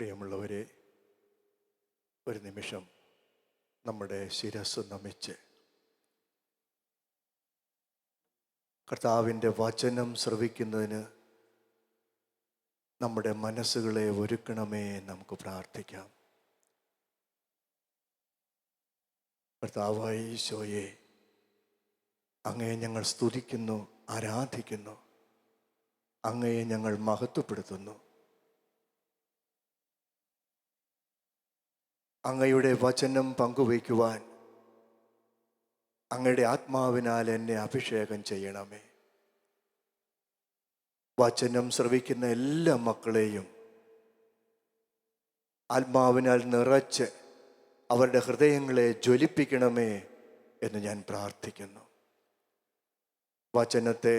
പ്രിയമുള്ളവരെ, ഒരു നിമിഷം നമ്മുടെ ശിരസ് നമിച്ച് കർത്താവിൻ്റെ വചനം ശ്രവിക്കുന്നതിന് നമ്മുടെ മനസ്സുകളെ ഒരുക്കണമേ. നമുക്ക് പ്രാർത്ഥിക്കാം. കർത്താവായ ഈശോയെ, അങ്ങയെ ഞങ്ങൾ സ്തുതിക്കുന്നു, ആരാധിക്കുന്നു. അങ്ങയെ ഞങ്ങൾ മഹത്വപ്പെടുത്തുന്നു. അങ്ങയുടെ വചനം പങ്കുവയ്ക്കുവാൻ അങ്ങയുടെ ആത്മാവിനാൽ എന്നെ അഭിഷേകം ചെയ്യണമേ. വചനം ശ്രവിക്കുന്ന എല്ലാ മക്കളെയും ആത്മാവിനാൽ നിറച്ച് അവരുടെ ഹൃദയങ്ങളെ ജ്വലിപ്പിക്കണമേ എന്ന് ഞാൻ പ്രാർത്ഥിക്കുന്നു. വചനത്തെ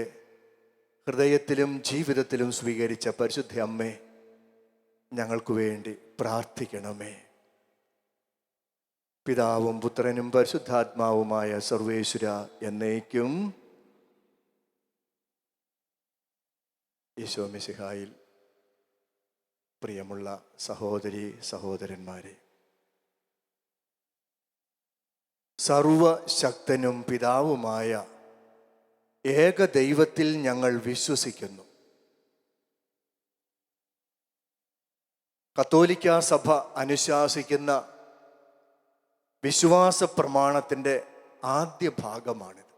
ഹൃദയത്തിലും ജീവിതത്തിലും സ്വീകരിച്ച പരിശുദ്ധ അമ്മേ, ഞങ്ങൾക്ക് വേണ്ടി പ്രാർത്ഥിക്കണമേ. പിതാവും പുത്രനും പരിശുദ്ധാത്മാവുമായ സർവേശ്വര എന്നേക്കും. ഈശോ മിശിഹായിൽ പ്രിയമുള്ള സഹോദരി സഹോദരന്മാരെ, സർവശക്തനും പിതാവുമായ ഏക ദൈവത്തിൽ ഞങ്ങൾ വിശ്വസിക്കുന്നു. കത്തോലിക്കാ സഭ അനുശാസിക്കുന്ന വിശ്വാസ പ്രമാണത്തിൻ്റെ ആദ്യ ഭാഗമാണിത്.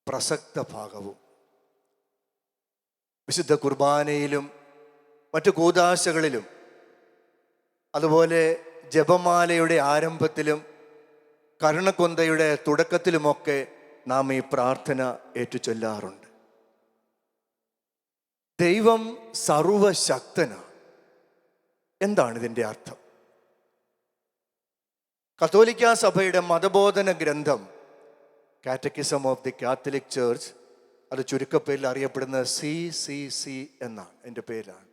പ്രസക്ത ഭാഗവും വിശുദ്ധ കുർബാനയിലും മറ്റു കൂദാശകളിലും അതുപോലെ ജപമാലയുടെ ആരംഭത്തിലും കരുണക്കൊന്തയുടെ തുടക്കത്തിലുമൊക്കെ നാം ഈ പ്രാർത്ഥന ഏറ്റുചൊല്ലാറുണ്ട്. ദൈവം സർവശക്തനാണ്. എന്താണ് ഇതിൻ്റെ അർത്ഥം? കത്തോലിക്കാ സഭയുടെ മതബോധന ഗ്രന്ഥം catechism of the Catholic church, അത് ചുരുക്കപ്പേരിൽ അറിയപ്പെടുന്ന CCC എന്നാണ്, എൻ്റെ പേരാണ്.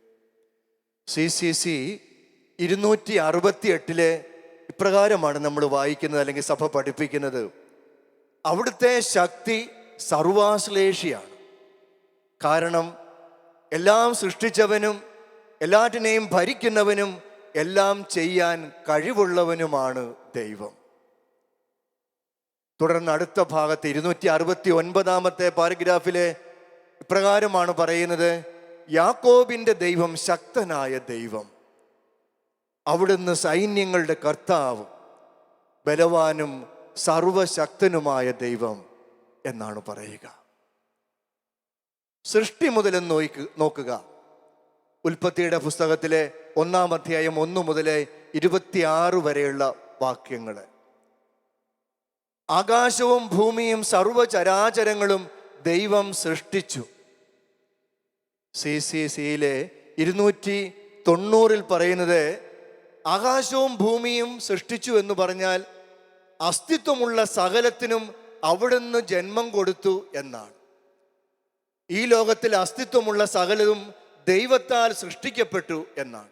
CCC 268 ഇപ്രകാരമാണ് നമ്മൾ വായിക്കുന്നത്, അല്ലെങ്കിൽ സഭ പഠിപ്പിക്കുന്നത്. അവിടുത്തെ ശക്തി സർവാശ്ലേഷിയാണ്. കാരണം എല്ലാം സൃഷ്ടിച്ചവനും എല്ലാറ്റിനെയും ഭരിക്കുന്നവനും എല്ലാം ചെയ്യാൻ കഴിവുള്ളവനുമാണ് ദൈവം. തുടർന്ന് അടുത്ത ഭാഗത്ത് 269 പാരഗ്രാഫിലെ ഇപ്രകാരമാണ് പറയുന്നത്: യാക്കോബിന്റെ ദൈവം ശക്തനായ ദൈവം, അവിടുന്ന് സൈന്യങ്ങളുടെ കർത്താവ്, ബലവാനും സർവശക്തനുമായ ദൈവം എന്നാണ് പറയുക. സൃഷ്ടി മുതലെന്ന് നോക്കുക. ഉൽപ്പത്തിയുടെ പുസ്തകത്തിലെ 1-ാം അധ്യായം 1 മുതൽ 26 വരെയുള്ള വാക്യങ്ങൾ. ആകാശവും ഭൂമിയും സർവചരാചരങ്ങളും ദൈവം സൃഷ്ടിച്ചു. CCCയിലെ 290 പറയുന്നത് ആകാശവും ഭൂമിയും സൃഷ്ടിച്ചു എന്ന് പറഞ്ഞാൽ അസ്തിത്വമുള്ള സകലത്തിനും അവിടുന്ന് ജന്മം കൊടുത്തു എന്നാണ്. ഈ ലോകത്തിൽ അസ്തിത്വമുള്ള സകലതും ദൈവത്താൽ സൃഷ്ടിക്കപ്പെട്ടു എന്നാണ്.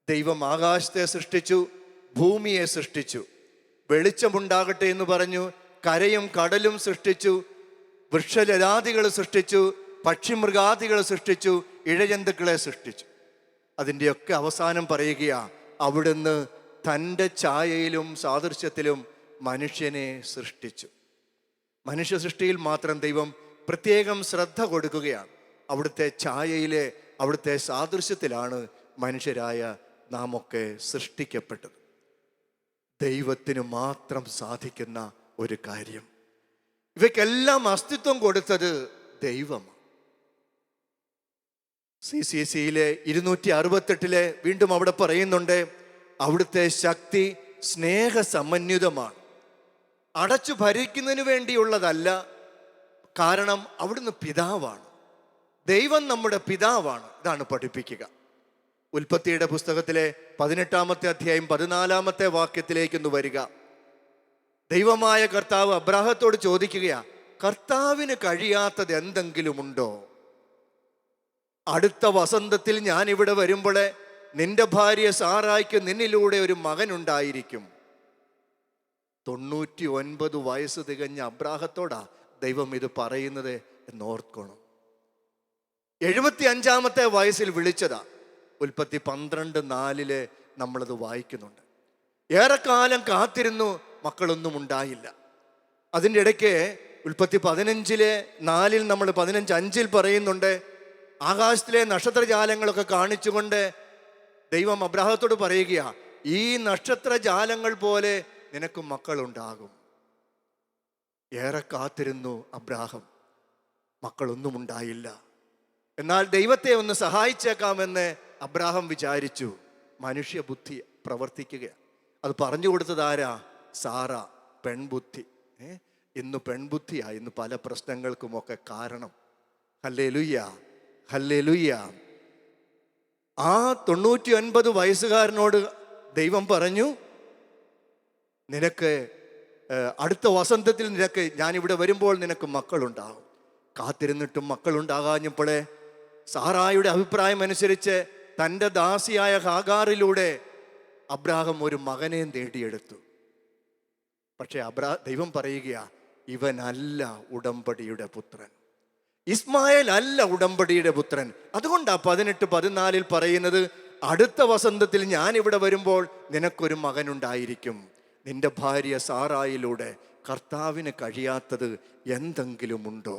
ദൈവം ആകാശത്തെ സൃഷ്ടിച്ചു, ഭൂമിയെ സൃഷ്ടിച്ചു. വെളിച്ചമുണ്ടാകട്ടെ എന്ന് പറഞ്ഞു. കരയും കടലും സൃഷ്ടിച്ചു. വൃക്ഷലതാദികൾ സൃഷ്ടിച്ചു. പക്ഷിമൃഗാദികൾ സൃഷ്ടിച്ചു. ഇഴജന്തുക്കളെ സൃഷ്ടിച്ചു. അതിൻ്റെയൊക്കെ അവസാനം പറയുകയാ, അവിടുന്ന് തൻ്റെ ഛായയിലും സാദൃശ്യത്തിലും മനുഷ്യനെ സൃഷ്ടിച്ചു. മനുഷ്യ സൃഷ്ടിയിൽ മാത്രം ദൈവം പ്രത്യേകം ശ്രദ്ധ കൊടുക്കുകയാണ്. അവിടുത്തെ ഛായയിലെ, അവിടുത്തെ സാദൃശ്യത്തിലാണ് മനുഷ്യരായ നാം ഒക്കെ സൃഷ്ടിക്കപ്പെട്ടത്. ദൈവത്തിന് മാത്രം സാധിക്കുന്ന ഒരു കാര്യം. ഇവയ്ക്കെല്ലാം അസ്തിത്വം കൊടുത്തത് ദൈവമാണ്. CCCയിലെ 268 വീണ്ടും അവിടെ പറയുന്നുണ്ട്, അവിടുത്തെ ശക്തി സ്നേഹസമന്വിതമാണ്. അടച്ചു ഭരിക്കുന്നതിന് വേണ്ടിയുള്ളതല്ല. കാരണം അവിടുന്ന് പിതാവാണ്. ദൈവം നമ്മുടെ പിതാവാണ്. ഇതാണ് പഠിപ്പിക്കുക. ഉൽപ്പത്തിയുടെ പുസ്തകത്തിലെ 18-ാമത്തെ അധ്യായം 14-ാമത്തെ വാക്യത്തിലേക്കൊന്ന് വരിക. ദൈവമായ കർത്താവ് അബ്രാഹത്തോട് ചോദിക്കുകയാ, കർത്താവിന് കഴിയാത്തത് എന്തെങ്കിലും ഉണ്ടോ? അടുത്ത വസന്തത്തിൽ ഞാൻ ഇവിടെ വരുമ്പോൾ നിന്റെ ഭാര്യ സാറായ്ക്ക് നിന്നിലൂടെ ഒരു മകനുണ്ടായിരിക്കും. 99 വയസ്സ് തികഞ്ഞ അബ്രാഹത്തോടാ ദൈവം ഇത് പറയുന്നത് എന്നോർക്കണം. 75-ാമത്തെ വയസ്സിൽ വിളിച്ചതാ. ഉൽപ്പത്തി 12:4 നമ്മളത് വായിക്കുന്നുണ്ട്. ഏറെക്കാലം കാത്തിരുന്നു, മക്കളൊന്നും ഉണ്ടായില്ല. അതിൻ്റെ ഇടയ്ക്ക് ഉൽപ്പത്തി 15:4 നമ്മൾ 15:5 പറയുന്നുണ്ട്, ആകാശത്തിലെ നക്ഷത്രജാലങ്ങളൊക്കെ കാണിച്ചുകൊണ്ട് ദൈവം അബ്രാഹത്തോട് പറയുകയാ, ഈ നക്ഷത്രജാലങ്ങൾ പോലെ നിനക്ക് മക്കളുണ്ടാകും. ഏറെ കാത്തിരുന്നു അബ്രാഹം, മക്കളൊന്നും ഉണ്ടായില്ല. എന്നാൽ ദൈവത്തെ ഒന്ന് സഹായിച്ചേക്കാമെന്ന് അബ്രാഹം വിചാരിച്ചു. മനുഷ്യബുദ്ധി പ്രവർത്തിക്കുക. അത് പറഞ്ഞു കൊടുത്തത് ആരാ? സാറ. പെൺബുദ്ധി. ഇന്ന് പെൺബുദ്ധിയായി ഇന്ന് പല പ്രശ്നങ്ങൾക്കുമൊക്കെ കാരണം. Hallelujah, hallelujah. ആ 99 വയസ്സുകാരനോട് ദൈവം പറഞ്ഞു, നിനക്ക് അടുത്ത വസന്തത്തിൽ ഞാനിവിടെ വരുമ്പോൾ നിനക്ക് മക്കളുണ്ടാകും. കാത്തിരുന്നിട്ടും മക്കളുണ്ടാകാഞ്ഞപ്പോഴേ സാറായുടെ അഭിപ്രായം അനുസരിച്ച് തൻ്റെ ദാസിയായ ഹാഗാറിലൂടെ അബ്രാഹം ഒരു മകനെ നേടിയെടുത്തു. പക്ഷെ ദൈവം പറയുകയാ, ഇവനല്ല ഉടമ്പടിയുടെ പുത്രൻ, ഇസ്മായേൽ അല്ല ഉടമ്പടിയുടെ പുത്രൻ. അതുകൊണ്ടാണ് 18:14 പറയുന്നത്, അടുത്ത വസന്തത്തിൽ ഞാൻ ഇവിടെ വരുമ്പോൾ നിനക്കൊരു മകനുണ്ടായിരിക്കും. നിന്റെ ഭാര്യ സാറായിലൂടെ കർത്താവിന് കഴിയാത്തത് എന്തെങ്കിലും ഉണ്ടോ?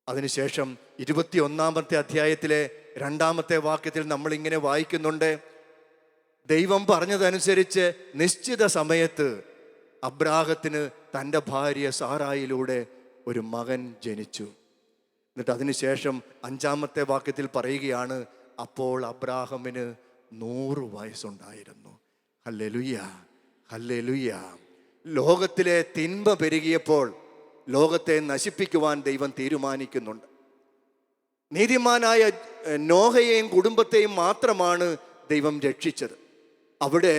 അതിനുശേഷം 21-ാമത്തെ അധ്യായത്തിലെ 2-ാമത്തെ വാക്യത്തിൽ നമ്മളിങ്ങനെ വായിക്കുന്നുണ്ട്, ദൈവം പറഞ്ഞതനുസരിച്ച് നിശ്ചിത സമയത്ത് അബ്രാഹത്തിന് തൻ്റെ ഭാര്യ സാറായിലൂടെ ഒരു മകൻ ജനിച്ചു. എന്നിട്ട് അതിനുശേഷം 5-ാമത്തെ വാക്യത്തിൽ പറയുകയാണ്, അപ്പോൾ അബ്രാഹമിന് 100 വയസ്സുണ്ടായിരുന്നു. Hallelujah, hallelujah. ലോകത്തിലെ തിന്മ പെരുകിയപ്പോൾ ലോകത്തെ നശിപ്പിക്കുവാൻ ദൈവം തീരുമാനിക്കുന്നുണ്ട്. നീതിമാനായ നോഹയെയും കുടുംബത്തെയും മാത്രമാണ് ദൈവം രക്ഷിച്ചത്. അവിടെ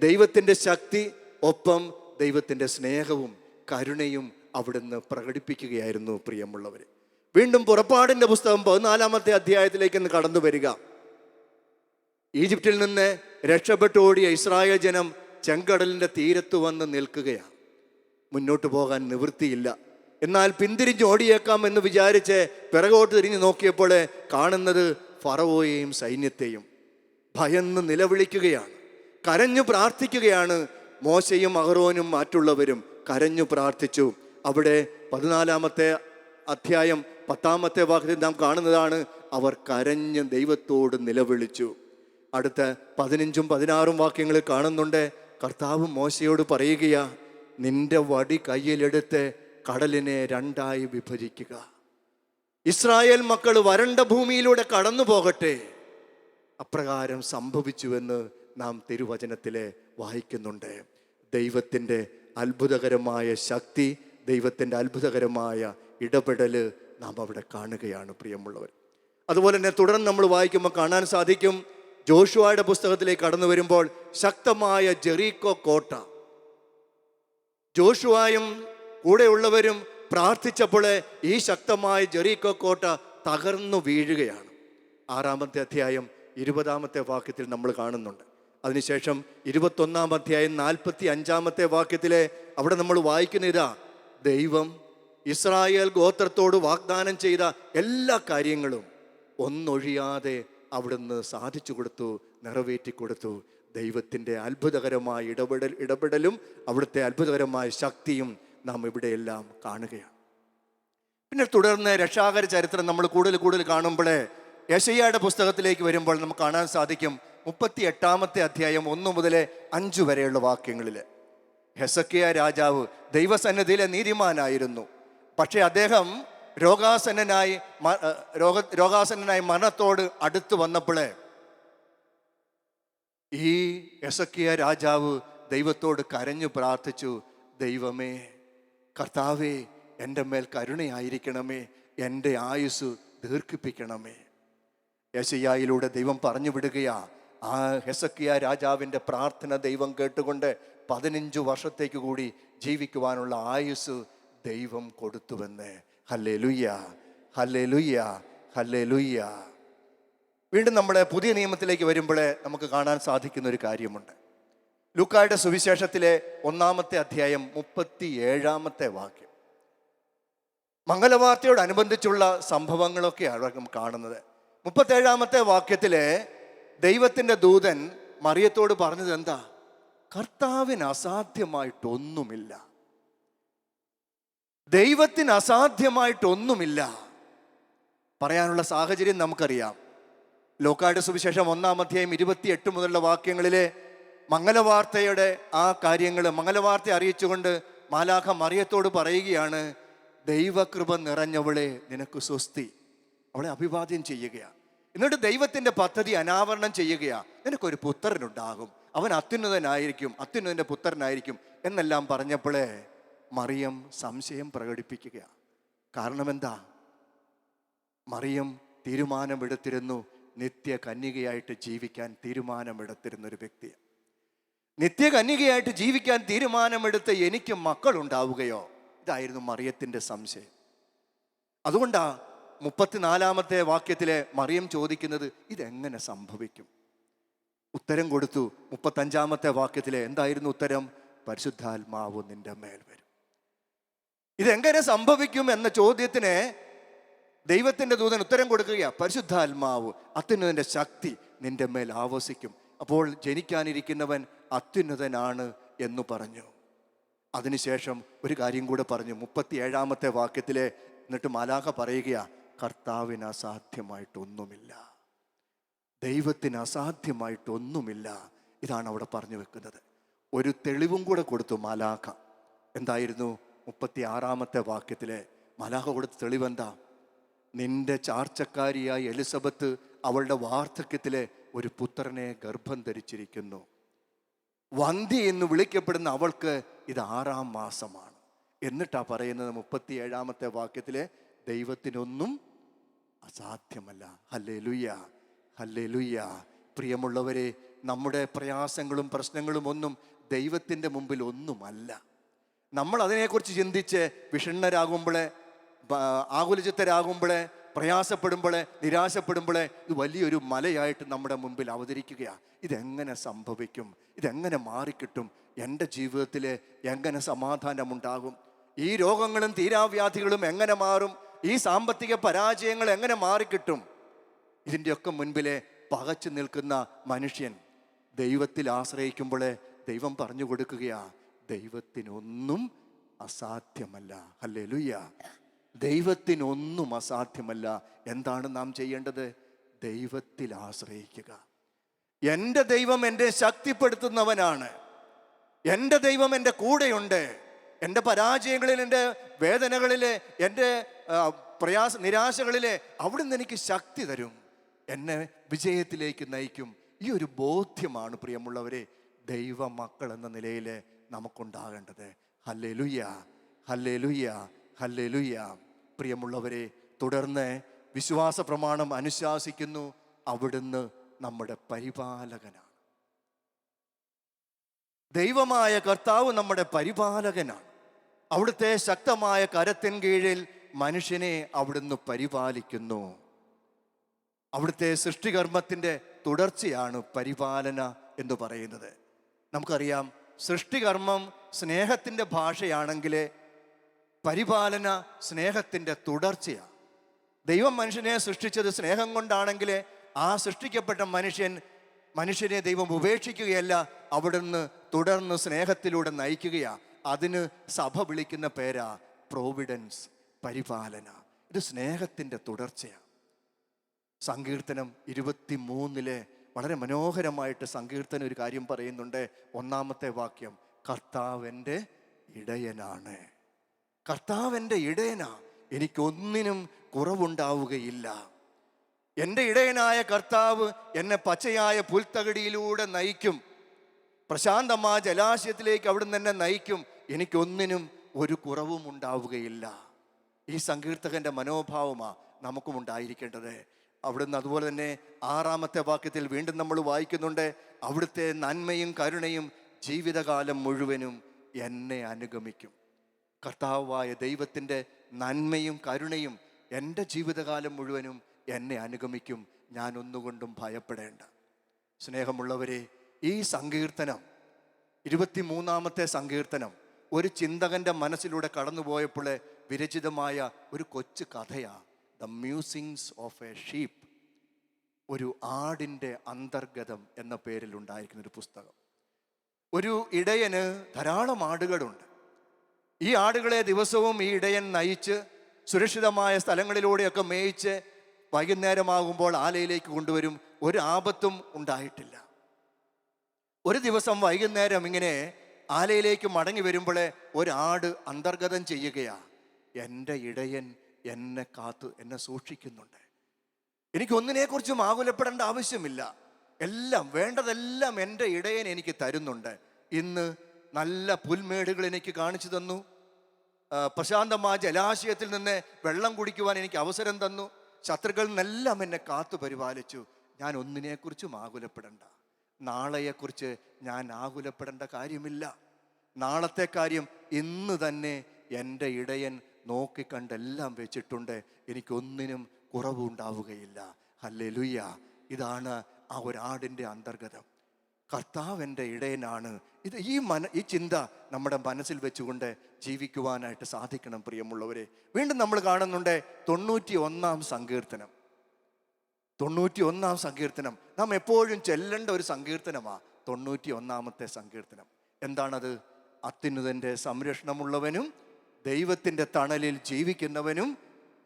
ദൈവത്തിൻ്റെ ശക്തി ഒപ്പം ദൈവത്തിൻ്റെ സ്നേഹവും കരുണയും അവിടുന്ന് പ്രകടിപ്പിക്കുകയായിരുന്നു. പ്രിയമുള്ളവർ, വീണ്ടും പുറപ്പാടിൻ്റെ പുസ്തകം 14-ാമത്തെ അധ്യായത്തിലേക്ക് ഒന്ന് കടന്നു വരിക. ഈജിപ്തിൽ നിന്ന് രക്ഷപ്പെട്ടോടിയ ഇസ്രായേൽ ജനം ചെങ്കടലിൻ്റെ തീരത്ത് വന്ന് നിൽക്കുകയാണ്. മുന്നോട്ട് പോകാൻ നിവൃത്തിയില്ല. എന്നാൽ പിന്തിരിഞ്ഞ് ഓടിയേക്കാം എന്ന് വിചാരിച്ച് പിറകോട്ട് തിരിഞ്ഞു നോക്കിയപ്പോൾ കാണുന്നത് ഫറവോയെയും സൈന്യത്തെയും. ഭയന്ന് നിലവിളിക്കുകയാണ്, കരഞ്ഞു പ്രാർത്ഥിക്കുകയാണ്. മോശയും അഹറോനും മറ്റുള്ളവരും കരഞ്ഞു പ്രാർത്ഥിച്ചു. അവിടെ 14-ാമത്തെ അധ്യായം 10-ാമത്തെ വാക്യത്തിൽ നാം കാണുന്നതാണ്, അവർ കരഞ്ഞ് ദൈവത്തോട് നിലവിളിച്ചു. അടുത്ത 15-ഉം 16-ഉം വാക്യങ്ങളിൽ കാണുന്നുണ്ട്, കർത്താവ് മോശയോട് പറയുകയാ, നിന്റെ വടി കയ്യിലെടുത്ത് കടലിനെ 2ആയി വിഭജിക്കുക. ഇസ്രായേൽ മക്കൾ വരണ്ട ഭൂമിയിലൂടെ കടന്നു പോകട്ടെ. അപ്രകാരം സംഭവിച്ചുവെന്ന് നാം തിരുവചനത്തിലെ വായിക്കുന്നുണ്ട്. ദൈവത്തിൻ്റെ അത്ഭുതകരമായ ശക്തി, ദൈവത്തിൻ്റെ അത്ഭുതകരമായ ഇടപെടൽ നാം അവിടെ കാണുകയാണ് പ്രിയമുള്ളവർ. അതുപോലെ തന്നെ തുടർന്ന് നമ്മൾ വായിക്കുമ്പോൾ കാണാൻ സാധിക്കും, ജോഷുവയുടെ പുസ്തകത്തിലേക്ക് കടന്നു വരുമ്പോൾ ശക്തമായ ജെറീക്കോ കോട്ട, ജോഷുവയും കൂടെയുള്ളവരും പ്രാർത്ഥിച്ചപ്പോൾ ഈ ശക്തമായ ജെറീക്കോ കോട്ട തകർന്നു വീഴുകയാണ്. 6-ാമത്തെ അധ്യായം 20-ാമത്തെ വാക്യത്തിൽ നമ്മൾ കാണുന്നുണ്ട്. അതിനുശേഷം 21-ാം അധ്യായം 45-ാമത്തെ വാക്യത്തിലെ അവിടെ നമ്മൾ വായിക്കുന്ന ഇതാ, ദൈവം ഇസ്രായേൽ ഗോത്രത്തോട് വാഗ്ദാനം ചെയ്ത എല്ലാ കാര്യങ്ങളും ഒന്നൊഴിയാതെ അവിടുന്ന് സാധിച്ചു കൊടുത്തു, നിറവേറ്റി കൊടുത്തു. ദൈവത്തിൻ്റെ അത്ഭുതകരമായ ഇടപെടലും അവിടുത്തെ അത്ഭുതകരമായ ശക്തിയും നാം ഇവിടെയെല്ലാം കാണുകയാണ്. പിന്നെ തുടർന്ന് രക്ഷാകര ചരിത്രം നമ്മൾ കൂടുതൽ കാണുമ്പോൾ യെശയ്യായുടെ പുസ്തകത്തിലേക്ക് വരുമ്പോൾ നമുക്ക് കാണാൻ സാധിക്കും 38-ാമത്തെ അധ്യായം 1 മുതൽ 5 വരെയുള്ള വാക്യങ്ങളിൽ ഹെസക്കിയ രാജാവ് ദൈവസന്നിധിയിലെ നീതിമാനായിരുന്നു. പക്ഷേ അദ്ദേഹം രോഗാസന്നനായി മരണത്തോട് അടുത്ത് വന്നപ്പോൾ ഈ ഹെസക്കിയ രാജാവ് ദൈവത്തോട് കരഞ്ഞു പ്രാർത്ഥിച്ചു, ദൈവമേ, കർത്താവേ, എൻ്റെ മേൽ കരുണയായിരിക്കണമേ, എൻ്റെ ആയുസ് ദീർഘിപ്പിക്കണമേ. യെശയ്യായിലൂടെ ദൈവം പറഞ്ഞു വിടുകയാ, ആ ഹെസക്കിയ രാജാവിൻ്റെ പ്രാർത്ഥന ദൈവം കേട്ടുകൊണ്ട് 15 വർഷത്തേക്ക് കൂടി ജീവിക്കുവാനുള്ള ആയുസ് ദൈവം കൊടുത്തുവെന്ന്. Hallelujah, hallelujah, hallelujah. വീണ്ടും നമ്മുടെ പുതിയ നിയമത്തിലേക്ക് വരുമ്പോൾ നമുക്ക് കാണാൻ സാധിക്കുന്ന ഒരു കാര്യമുണ്ട്. ലൂക്കായുടെ സുവിശേഷത്തിലെ 1-ാമത്തെ അധ്യായം 37-ാമത്തെ വാക്യം. മംഗലവാർത്തയോടനുബന്ധിച്ചുള്ള സംഭവങ്ങളൊക്കെയാണ് കാണുന്നത്. 37-ാമത്തെ വാക്യത്തിലെ ദൈവത്തിൻ്റെ ദൂതൻ മറിയത്തോട് പറഞ്ഞത് എന്താ? കർത്താവിന് അസാധ്യമായിട്ടൊന്നുമില്ല. ദൈവത്തിന് അസാധ്യമായിട്ടൊന്നുമില്ല. പറയാനുള്ള സാഹചര്യം നമുക്കറിയാം. ലൂക്കായുടെ സുവിശേഷം 1-ാം അധ്യായം 28 മുതലുള്ള വാക്യങ്ങളിലെ മംഗലവാർത്തയുടെ ആ കാര്യങ്ങൾ, മംഗലവാർത്ത അറിയിച്ചുകൊണ്ട് മാലാഖ മറിയത്തോട് പറയുകയാണ്, ദൈവകൃപ നിറഞ്ഞവളെ നിനക്ക് സ്വസ്തി. അവളെ അഭിവാദ്യം ചെയ്യുകയാണ്. എന്നിട്ട് ദൈവത്തിൻ്റെ പദ്ധതി അനാവരണം ചെയ്യുകയാണ്. നിനക്കൊരു പുത്രനുണ്ടാകും, അവൻ അത്യുന്നതനായിരിക്കും, അത്യുന്നതൻ്റെ പുത്രനായിരിക്കും എന്നെല്ലാം പറഞ്ഞപ്പോഴേ മറിയം സംശയം പ്രകടിപ്പിക്കുകയാണ്. കാരണം എന്താ? മറിയം തീരുമാനമെടുത്തിരുന്നു, നിത്യ കന്യകയായിട്ട് ജീവിക്കാൻ തീരുമാനമെടുത്തിരുന്നൊരു വ്യക്തിയാണ്. നിത്യ കന്യകയായിട്ട് ജീവിക്കാൻ തീരുമാനമെടുത്ത് എനിക്ക് മക്കളുണ്ടാവുകയോ? ഇതായിരുന്നു മറിയത്തിൻ്റെ സംശയം. അതുകൊണ്ടാ 34-ാമത്തെ വാക്യത്തിലെ മറിയം ചോദിക്കുന്നത്, ഇതെങ്ങനെ സംഭവിക്കും? ഉത്തരം കൊടുത്തു. 35-ാമത്തെ വാക്യത്തിലെ എന്തായിരുന്നു ഉത്തരം? പരിശുദ്ധാത്മാവ് നിന്റെ മേൽ വരും. ഇതെങ്ങനെ സംഭവിക്കും എന്ന ചോദ്യത്തിന് ദൈവത്തിൻ്റെ ദൂതൻ ഉത്തരം കൊടുക്കുകയാണ്, പരിശുദ്ധാത്മാവ്, അത്യുന്നതൻ്റെ ശക്തി നിന്റെ മേൽ ആവസിക്കും. അപ്പോൾ ജനിക്കാനിരിക്കുന്നവൻ അത്യുന്നതനാണ് എന്ന് പറഞ്ഞു. അതിനുശേഷം ഒരു കാര്യം കൂടെ പറഞ്ഞു 37-ാമത്തെ വാക്യത്തിലെ. എന്നിട്ട് മാലാഖ പറയുകയാ, കർത്താവിന് അസാധ്യമായിട്ടൊന്നുമില്ല, ദൈവത്തിന് അസാധ്യമായിട്ടൊന്നുമില്ല. ഇതാണ് അവിടെ പറഞ്ഞു വെക്കുന്നത്. ഒരു തെളിവും കൂടെ കൊടുത്തു മാലാഖ. എന്തായിരുന്നു? 36-ാമത്തെ വാക്യത്തിലെ മാലാഖ കൊടുത്ത തെളിവെന്താ? നിന്റെ ചാർച്ചക്കാരിയായ എലിസബത്ത് അവളുടെ വാർദ്ധക്യത്തിലെ ഒരു പുത്രനെ ഗർഭം ധരിച്ചിരിക്കുന്നു. വന്ധ്യ എന്ന് വിളിക്കപ്പെടുന്ന അവൾക്ക് ഇത് 6-ാം മാസമാണ്. എന്നിട്ടാ പറയുന്നത് 37-ാമത്തെ വാക്യത്തിലെ, ദൈവത്തിനൊന്നും അസാധ്യമല്ല. Hallelujah, hallelujah. പ്രിയമുള്ളവരെ, നമ്മുടെ പ്രയാസങ്ങളും പ്രശ്നങ്ങളും ഒന്നും ദൈവത്തിൻ്റെ മുമ്പിൽ ഒന്നുമല്ല. നമ്മൾ അതിനെക്കുറിച്ച് ചിന്തിച്ച് വിഷണ്ണരാകുമ്പോഴേ, ആകുലചിത്തരാകുമ്പോഴേ, പ്രയാസപ്പെടുമ്പോഴേ, നിരാശപ്പെടുമ്പോഴേ ഇത് വലിയൊരു മലയായിട്ട് നമ്മുടെ മുമ്പിൽ അവതരിക്കുകയാണ്. ഇതെങ്ങനെ സംഭവിക്കും? ഇതെങ്ങനെ മാറിക്കിട്ടും? എൻ്റെ ജീവിതത്തിൽ എങ്ങനെ സമാധാനമുണ്ടാകും? ഈ രോഗങ്ങളും തീരാവ്യാധികളും എങ്ങനെ മാറും? ഈ സാമ്പത്തിക പരാജയങ്ങൾ എങ്ങനെ മാറിക്കിട്ടും? ഇതിൻ്റെയൊക്കെ മുൻപിലെ പകച്ചു നിൽക്കുന്ന മനുഷ്യൻ ദൈവത്തിൽ ആശ്രയിക്കുമ്പോഴേ ദൈവം പറഞ്ഞു കൊടുക്കുകയാ, ദൈവത്തിനൊന്നും അസാധ്യമല്ല. ഹല്ലേലൂയ. ദൈവത്തിനൊന്നും അസാധ്യമല്ല. എന്താണ് നാം ചെയ്യേണ്ടത്? ദൈവത്തിൽ ആശ്രയിക്കുക. എൻ്റെ ദൈവം എന്നെ ശക്തിപ്പെടുത്തുന്നവനാണ്. എൻ്റെ ദൈവം എൻ്റെ കൂടെയുണ്ട്. എൻ്റെ പരാജയങ്ങളിൽ, എൻ്റെ വേദനകളിൽ, എൻ്റെ നിരാശകളിൽ അവിടുന്ന് എനിക്ക് ശക്തി തരും, എന്നെ വിജയത്തിലേക്ക് നയിക്കും. ഈ ഒരു ബോധ്യമാണ് പ്രിയമുള്ളവരെ ദൈവ മക്കൾ എന്ന നിലയിൽ നമുക്കുണ്ടാകേണ്ടത്. Hallelujah, hallelujah, hallelujah. പ്രിയമുള്ളവരെ, തുടർന്ന് വിശ്വാസ പ്രമാണം അനുശാസിക്കുന്നു, അവിടുന്ന് നമ്മുടെ പരിപാലകനാണ്. ദൈവമായ കർത്താവ് നമ്മുടെ പരിപാലകനാണ്. അവിടുത്തെ ശക്തമായ കരത്തിൻ കീഴിൽ മനുഷ്യനെ അവിടുന്ന് പരിപാലിക്കുന്നു. അവിടുത്തെ സൃഷ്ടികർമ്മത്തിൻ്റെ തുടർച്ചയാണ് പരിപാലന എന്ന് പറയുന്നത്. നമുക്കറിയാം, സൃഷ്ടികർമ്മം സ്നേഹത്തിൻ്റെ ഭാഷയാണെങ്കിൽ പരിപാലന സ്നേഹത്തിൻ്റെ തുടർച്ചയാണ്. ദൈവം മനുഷ്യനെ സൃഷ്ടിച്ചത് സ്നേഹം കൊണ്ടാണെങ്കിൽ ആ സൃഷ്ടിക്കപ്പെട്ട മനുഷ്യനെ ദൈവം ഉപേക്ഷിക്കുകയല്ല, അവിടുന്ന് തുടർന്ന് സ്നേഹത്തിലൂടെ നയിക്കുകയാണ്. അതിന് സഭ വിളിക്കുന്ന പേരാ പ്രോവിഡൻസ്, പരിപാലന. ഇത് സ്നേഹത്തിൻ്റെ തുടർച്ചയാണ്. സങ്കീർത്തനം 23 വളരെ മനോഹരമായിട്ട് സങ്കീർത്തനം ഒരു കാര്യം പറയുന്നുണ്ട്. 1-ാമത്തെ വാക്യം, കർത്താവ് എൻ്റെ ഇടയനാണ്. കർത്താവ് എൻ്റെ ഇടയനാ, എനിക്കൊന്നിനും കുറവുണ്ടാവുകയില്ല. എൻ്റെ ഇടയനായ കർത്താവ് എന്നെ പച്ചയായ പുൽത്തകിടിയിലൂടെ നയിക്കും, പ്രശാന്തമായ ജലാശയത്തിലേക്ക് അവിടുന്ന് എന്നെ നയിക്കും, എനിക്കൊന്നിനും ഒരു കുറവും ഉണ്ടാവുകയില്ല. ഈ സങ്കീർത്തകൻ്റെ മനോഭാവമാണ് നമുക്കും ഉണ്ടായിരിക്കേണ്ടത്. അവിടുന്ന് അതുപോലെ തന്നെ 6-ാമത്തെ വാക്യത്തിൽ വീണ്ടും നമ്മൾ വായിക്കുന്നുണ്ട്, അവിടുത്തെ നന്മയും കരുണയും ജീവിതകാലം മുഴുവനും എന്നെ അനുഗമിക്കും. കർത്താവായ ദൈവത്തിൻ്റെ നന്മയും കരുണയും എൻ്റെ ജീവിതകാലം മുഴുവനും എന്നെ അനുഗമിക്കും. ഞാൻ ഒന്നുകൊണ്ടും ഭയപ്പെടേണ്ട. സ്നേഹമുള്ളവരെ, ഈ സങ്കീർത്തനം 23-ാമത്തെ സങ്കീർത്തനം ഒരു ചിന്തകൻ്റെ മനസ്സിലൂടെ കടന്നുപോയപ്പോൾ വിരചിതമായ ഒരു കൊച്ചു കഥയാണ്. The musings of A sheep. ഒരു ആടിൻ്റെ അന്തർഗതം എന്ന പേരിൽ ഉണ്ടായിരിക്കുന്ന ഒരു പുസ്തകം. ഒരു ഇടയന് ധാരാളം ആടുകളുണ്ട്. ഈ ആടുകളെ ദിവസവും ഈ ഇടയൻ നയിച്ച് സുരക്ഷിതമായ സ്ഥലങ്ങളിലൂടെയൊക്കെ മേയിച്ച് വൈകുന്നേരമാകുമ്പോൾ ആലയിലേക്ക് കൊണ്ടുവരും. ഒരു ആപത്തും ഉണ്ടായിട്ടില്ല. ഒരു ദിവസം വൈകുന്നേരം ഇങ്ങനെ ആലയിലേക്ക് മടങ്ങി വരുമ്പോൾ ഒരാട് അന്തർഗതം ചെയ്യുകയാ, എൻ്റെ ഇടയൻ എന്നെ കാത്തു എന്നെ സൂക്ഷിക്കുന്നുണ്ട്, എനിക്കൊന്നിനെക്കുറിച്ചും ആകുലപ്പെടേണ്ട ആവശ്യമില്ല, എല്ലാം വേണ്ടതെല്ലാം എൻ്റെ ഇടയൻ എനിക്ക് തരുന്നുണ്ട്. ഇന്ന് നല്ല പുൽമേടുകൾ എനിക്ക് കാണിച്ചു തന്നു, പ്രശാന്തമായ ജലാശയത്തിൽ നിന്ന് വെള്ളം കുടിക്കുവാൻ എനിക്ക് അവസരം തന്നു, ശത്രുക്കളിൽ നിന്നെല്ലാം എന്നെ കാത്തു പരിപാലിച്ചു. ഞാൻ ഒന്നിനെക്കുറിച്ചും ആകുലപ്പെടേണ്ട, നാളെയെക്കുറിച്ച് ഞാൻ ആകുലപ്പെടേണ്ട കാര്യമില്ല. നാളത്തെ കാര്യം ഇന്ന് തന്നെ എൻ്റെ ഇടയൻ നോക്കിക്കണ്ടെല്ലാം വെച്ചിട്ടുണ്ട്, എനിക്കൊന്നിനും കുറവുണ്ടാവുകയില്ല. ഹല്ലേലൂയ. ഇതാണ് ആ ഒരാടിൻ്റെ അന്തർഗതം. കർത്താവ് എൻ്റെ ഇടയനാണ്. ഇത് ഈ ചിന്ത നമ്മുടെ മനസ്സിൽ വെച്ചുകൊണ്ട് ജീവിക്കുവാനായിട്ട് സാധിക്കണം പ്രിയമുള്ളവരെ. വീണ്ടും നമ്മൾ കാണുന്നുണ്ട് 91-ാം സങ്കീർത്തനം. 91-ാം സങ്കീർത്തനം നാം എപ്പോഴും ചെല്ലേണ്ട ഒരു സങ്കീർത്തനമാണ് 91-ാമത്തെ സങ്കീർത്തനം. എന്താണത്? അത്യുന്നതൻ്റെ സംരക്ഷണമുള്ളവനും ദൈവത്തിൻ്റെ തണലിൽ ജീവിക്കുന്നവനും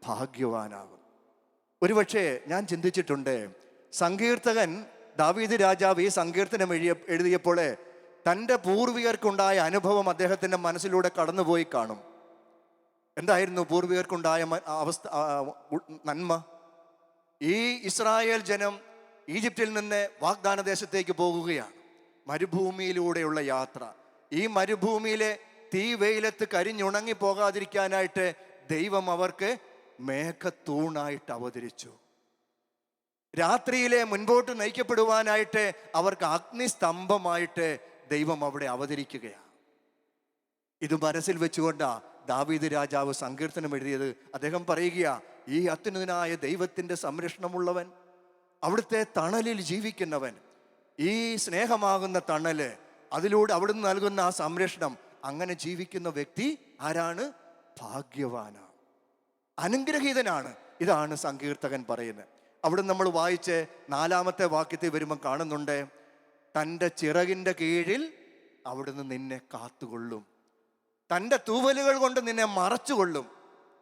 ഭാഗ്യവാനാകും. ഒരുപക്ഷെ ഞാൻ ചിന്തിച്ചിട്ടുണ്ട്, സങ്കീർത്തകൻ ദാവീദ് രാജാവ് ഈ സങ്കീർത്തനം എഴുതിയപ്പോൾ തൻ്റെ പൂർവികർക്കുണ്ടായ അനുഭവം അദ്ദേഹത്തിൻ്റെ മനസ്സിലൂടെ കടന്നുപോയി കാണും. എന്തായിരുന്നു പൂർവികർക്കുണ്ടായ നന്മ? ഈ ഇസ്രായേൽ ജനം ഈജിപ്തിൽ നിന്ന് വാഗ്ദാന ദേശത്തേക്ക് പോകുകയാണ്. മരുഭൂമിയിലൂടെയുള്ള യാത്ര. ഈ മരുഭൂമിയിലെ തീ വെയിലത്ത് കരിഞ്ഞുണങ്ങി പോകാതിരിക്കാനായിട്ട് ദൈവം അവർക്ക് മേഘത്തൂണായിട്ട് അവതരിച്ചു. രാത്രിയിലെ മുൻപോട്ട് നയിക്കപ്പെടുവാനായിട്ട് അവർക്ക് അഗ്നിസ്തംഭമായിട്ട് ദൈവം അവിടെ അവതരിക്കുകയാണ്. ഇത് മനസ്സിൽ വെച്ചുകൊണ്ടാ ദാവീദ് രാജാവ് സങ്കീർത്തനം എഴുതിയത്. അദ്ദേഹം പറയുകയാ, ഈ അത്യുന്നതനായ ദൈവത്തിൻ്റെ സംരക്ഷണമുള്ളവൻ, അവിടുത്തെ തണലിൽ ജീവിക്കുന്നവൻ, ഈ സ്നേഹമാകുന്ന തണല്, അതിലൂടെ അവിടുന്ന് നൽകുന്ന ആ സംരക്ഷണം, അങ്ങനെ ജീവിക്കുന്ന വ്യക്തി ആരാണ്? ഭാഗ്യവാനാണ്, അനുഗ്രഹീതനാണ്. ഇതാണ് സങ്കീർത്തകൻ പറയുന്നത്. അവിടെ നമ്മൾ വായിച്ച് 4-ാമത്തെ വാക്യത്തിൽ വരുമ്പോൾ കാണുന്നുണ്ട്, തൻ്റെ ചിറകിൻ്റെ കീഴിൽ അവിടുന്ന് നിന്നെ കാത്തുകൊള്ളും, തൻ്റെ തൂവലുകൾ കൊണ്ട് നിന്നെ മറച്ചുകൊള്ളും.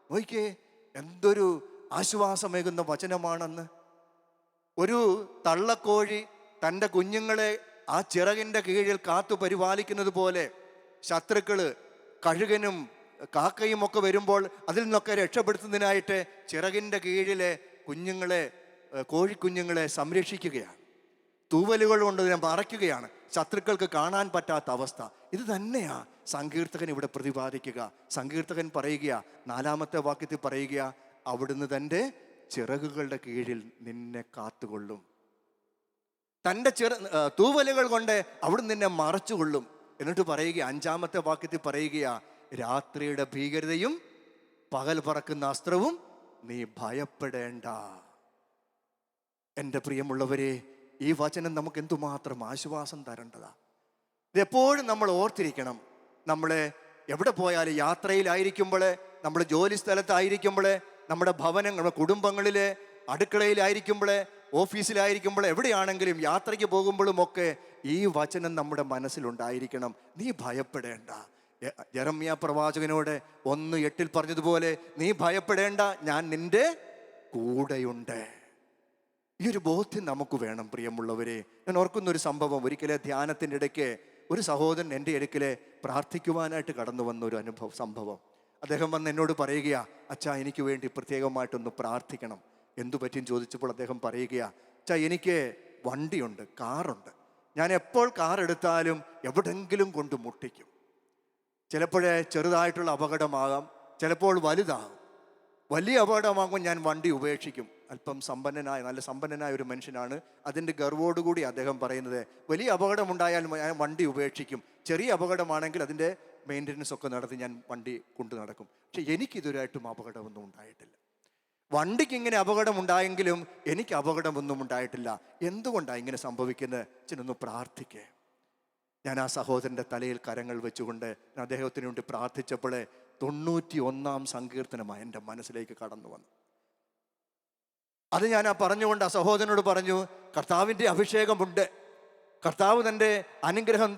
നോക്കിയേ, എന്തൊരു ആശ്വാസമേകുന്ന വചനമാണെന്ന്. ഒരു തള്ളക്കോഴി തൻ്റെ കുഞ്ഞുങ്ങളെ ആ ചിറകിൻ്റെ കീഴിൽ കാത്തു പരിപാലിക്കുന്നത് പോലെ ശത്രുക്കള് കഴുകനും കാക്കയും ഒക്കെ വരുമ്പോൾ അതിൽ നിന്നൊക്കെ രക്ഷപ്പെടുത്തുന്നതിനായിട്ട് ചിറകിൻ്റെ കീഴിലെ കുഞ്ഞുങ്ങളെ, കോഴിക്കുഞ്ഞുങ്ങളെ സംരക്ഷിക്കുകയാണ്. തൂവലുകൾ കൊണ്ട് ഇതിനെ മറയ്ക്കുകയാണ്, ശത്രുക്കൾക്ക് കാണാൻ പറ്റാത്ത അവസ്ഥ. ഇത് തന്നെയാ സങ്കീർത്തകൻ ഇവിടെ പ്രതിപാദിക്കുക. സങ്കീർത്തകൻ പറയുക, 4-ാമത്തെ വാക്യത്തിൽ പറയുക, അവിടുന്ന് തൻ്റെ ചിറകുകളുടെ കീഴിൽ നിന്നെ കാത്തുകൊള്ളും, തൻ്റെ തൂവലുകൾ കൊണ്ട് അവിടുന്ന് നിന്നെ മറച്ചുകൊള്ളും. എന്നിട്ട് പറയുക, 5-ാമത്തെ വാക്യത്തിൽ പറയുക, രാത്രിയുടെ ഭീകരതയും പകൽ പറക്കുന്ന അസ്ത്രവും നീ ഭയപ്പെടേണ്ട. എൻ്റെ പ്രിയമുള്ളവരെ, ഈ വചനം നമുക്ക് എന്തുമാത്രം ആശ്വാസം തരേണ്ടതാ. ഇതെപ്പോഴും നമ്മൾ ഓർത്തിരിക്കണം. നമ്മളെ എവിടെ പോയാലും, യാത്രയിലായിരിക്കുമ്പോൾ, നമ്മുടെ ജോലി സ്ഥലത്തായിരിക്കുമ്പോൾ, നമ്മുടെ ഭവനങ്ങൾ, കുടുംബങ്ങളിലെ അടുക്കളയിലായിരിക്കുമ്പോൾ, ഓഫീസിലായിരിക്കുമ്പോൾ, എവിടെയാണെങ്കിലും യാത്രയ്ക്ക് പോകുമ്പോഴും ഒക്കെ ഈ വചനം നമ്മുടെ മനസ്സിലുണ്ടായിരിക്കണം. നീ ഭയപ്പെടേണ്ട. യെരമ്യാ പ്രവാചകനോട് 1:8 പറഞ്ഞതുപോലെ, നീ ഭയപ്പെടേണ്ട, ഞാൻ നിന്റെ കൂടെയുണ്ട്. ഈ ഒരു ബോധ്യം നമുക്ക് വേണം പ്രിയമുള്ളവരെ. ഞാൻ ഓർക്കുന്നൊരു സംഭവം, ഒരിക്കലെ ധ്യാനത്തിൻ്റെ ഇടയ്ക്ക് ഒരു സഹോദരൻ എൻ്റെ അടുക്കലെ പ്രാർത്ഥിക്കുവാനായിട്ട് കടന്നു വന്ന ഒരു സംഭവം. അദ്ദേഹം വന്ന് എന്നോട് പറയുകയാ, അച്ഛാ എനിക്ക് വേണ്ടി പ്രത്യേകമായിട്ടൊന്ന് പ്രാർത്ഥിക്കണം. എന്തു പറ്റിയും ചോദിച്ചപ്പോൾ അദ്ദേഹം പറയുകയാ, അച്ഛാ എനിക്ക് വണ്ടിയുണ്ട്, കാറുണ്ട്, ഞാൻ എപ്പോൾ കാർ എടുത്താലും എവിടെങ്കിലും കൊണ്ട് മുട്ടിക്കും. ചിലപ്പോഴേ ചെറുതായിട്ടുള്ള അപകടമാകാം, ചിലപ്പോൾ വലുതാകും. വലിയ അപകടമാകുമ്പോൾ ഞാൻ വണ്ടി ഉപേക്ഷിക്കും. അല്പം നല്ല സമ്പന്നനായ ഒരു മനുഷ്യനാണ്. അതിൻ്റെ ഗർവോടുകൂടി അദ്ദേഹം പറയുന്നത്, വലിയ അപകടമുണ്ടായാൽ ഞാൻ വണ്ടി ഉപേക്ഷിക്കും, ചെറിയ അപകടമാണെങ്കിൽ അതിൻ്റെ മെയിൻ്റനൻസ് ഒക്കെ നടത്തി ഞാൻ വണ്ടി കൊണ്ടു നടക്കും. പക്ഷെ എനിക്കിതുവരായിട്ടും അപകടമൊന്നും ഉണ്ടായിട്ടില്ല. വണ്ടിക്ക് ഇങ്ങനെ അപകടമുണ്ടായെങ്കിലും എനിക്ക് അപകടമൊന്നും ഉണ്ടായിട്ടില്ല. എന്തുകൊണ്ടാണ് ഇങ്ങനെ സംഭവിക്കുന്നത്? അച്ഛനൊന്ന് പ്രാർത്ഥിക്കേ. ഞാൻ ആ സഹോദരൻ്റെ തലയിൽ കരങ്ങൾ വെച്ചുകൊണ്ട് അദ്ദേഹത്തിന് വേണ്ടി പ്രാർത്ഥിച്ചപ്പോൾ 91-ാം സങ്കീർത്തനമായി എൻ്റെ മനസ്സിലേക്ക് കടന്നു വന്നു. അത് ഞാൻ പറഞ്ഞുകൊണ്ട് ആ സഹോദരനോട് പറഞ്ഞു, കർത്താവിൻ്റെ അഭിഷേകമുണ്ട്, കർത്താവ് തൻ്റെ അനുഗ്രഹം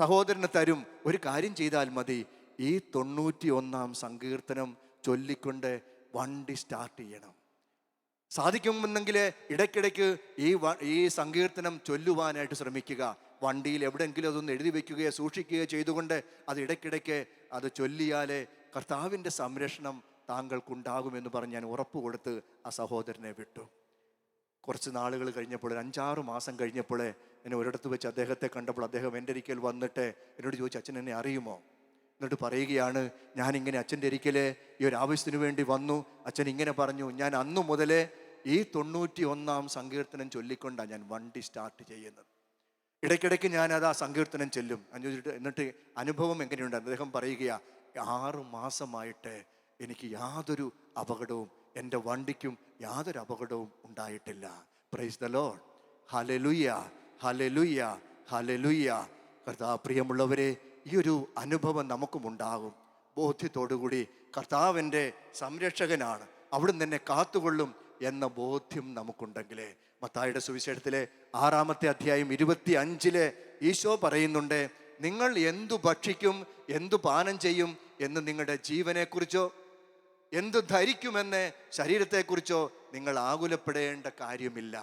സഹോദരന് തരും. ഒരു കാര്യം ചെയ്താൽ മതി, ഈ 91 സങ്കീർത്തനം ചൊല്ലിക്കൊണ്ട് വണ്ടി സ്റ്റാർട്ട് ചെയ്യണം. സാധിക്കുമെന്നെങ്കിൽ ഇടയ്ക്കിടയ്ക്ക് ഈ സങ്കീർത്തനം ചൊല്ലുവാനായിട്ട് ശ്രമിക്കുക. വണ്ടിയിൽ എവിടെയെങ്കിലും അതൊന്ന് എഴുതി വയ്ക്കുകയോ സൂക്ഷിക്കുകയോ ചെയ്തുകൊണ്ട് അത് ഇടയ്ക്കിടയ്ക്ക് അത് ചൊല്ലിയാലേ കർത്താവിൻ്റെ സംരക്ഷണം താങ്കൾക്കുണ്ടാകുമെന്ന് പറഞ്ഞ് ഞാൻ ഉറപ്പ് കൊടുത്ത് ആ സഹോദരനെ വിട്ടു. കുറച്ച് നാളുകൾ കഴിഞ്ഞപ്പോൾ, ഒരു 5-6 മാസം കഴിഞ്ഞപ്പോൾ എന്നെ ഒരിടത്ത് വെച്ച് അദ്ദേഹത്തെ കണ്ടപ്പോൾ അദ്ദേഹം എൻ്റെ ഒരിക്കൽ വന്നിട്ട് എന്നോട് ചോദിച്ചു, അച്ഛൻ എന്നെ അറിയുമോ? എന്നിട്ട് പറയുകയാണ്, ഞാനിങ്ങനെ അച്ഛൻ്റെ ഒരിക്കൽ ഈ ഒരു ആവശ്യത്തിന് വേണ്ടി വന്നു, അച്ഛൻ ഇങ്ങനെ പറഞ്ഞു, ഞാൻ അന്നു മുതലേ ഈ 91 സങ്കീർത്തനം ചൊല്ലിക്കൊണ്ടാണ് ഞാൻ വണ്ടി സ്റ്റാർട്ട് ചെയ്യുന്നത്. ഇടയ്ക്കിടയ്ക്ക് ഞാനത് ആ സങ്കീർത്തനം ചെല്ലും. ചോദിച്ചിട്ട് എന്നിട്ട് അനുഭവം എങ്ങനെയുണ്ട്? അദ്ദേഹം പറയുകയാ, 6 മാസമായിട്ട് എനിക്ക് യാതൊരു അപകടവും, എൻ്റെ വണ്ടിക്കും യാതൊരു അപകടവും ഉണ്ടായിട്ടില്ല. Praise the Lord. Hallelujah, hallelujah, hallelujah. പ്രിയമുള്ളവരെ, ഈ ഒരു അനുഭവം നമുക്കും ഉണ്ടാകും. ബോധ്യത്തോടുകൂടി കർത്താവിൻ്റെ സംരക്ഷകനാണ്, അവിടുന്ന് എന്നെ കാത്തുകൊള്ളും എന്ന ബോധ്യം നമുക്കുണ്ടെങ്കിൽ, മത്തായിയുടെ സുവിശേഷത്തിലെ 6-ാമത്തെ അധ്യായം 25 ഈശോ പറയുന്നുണ്ട്, നിങ്ങൾ എന്തു ഭക്ഷിക്കും, എന്തു പാനം ചെയ്യും എന്ന് നിങ്ങളുടെ ജീവനെക്കുറിച്ചോ എന്തു ധരിക്കുമെന്ന് ശരീരത്തെക്കുറിച്ചോ നിങ്ങൾ ആകുലപ്പെടേണ്ട കാര്യമില്ല.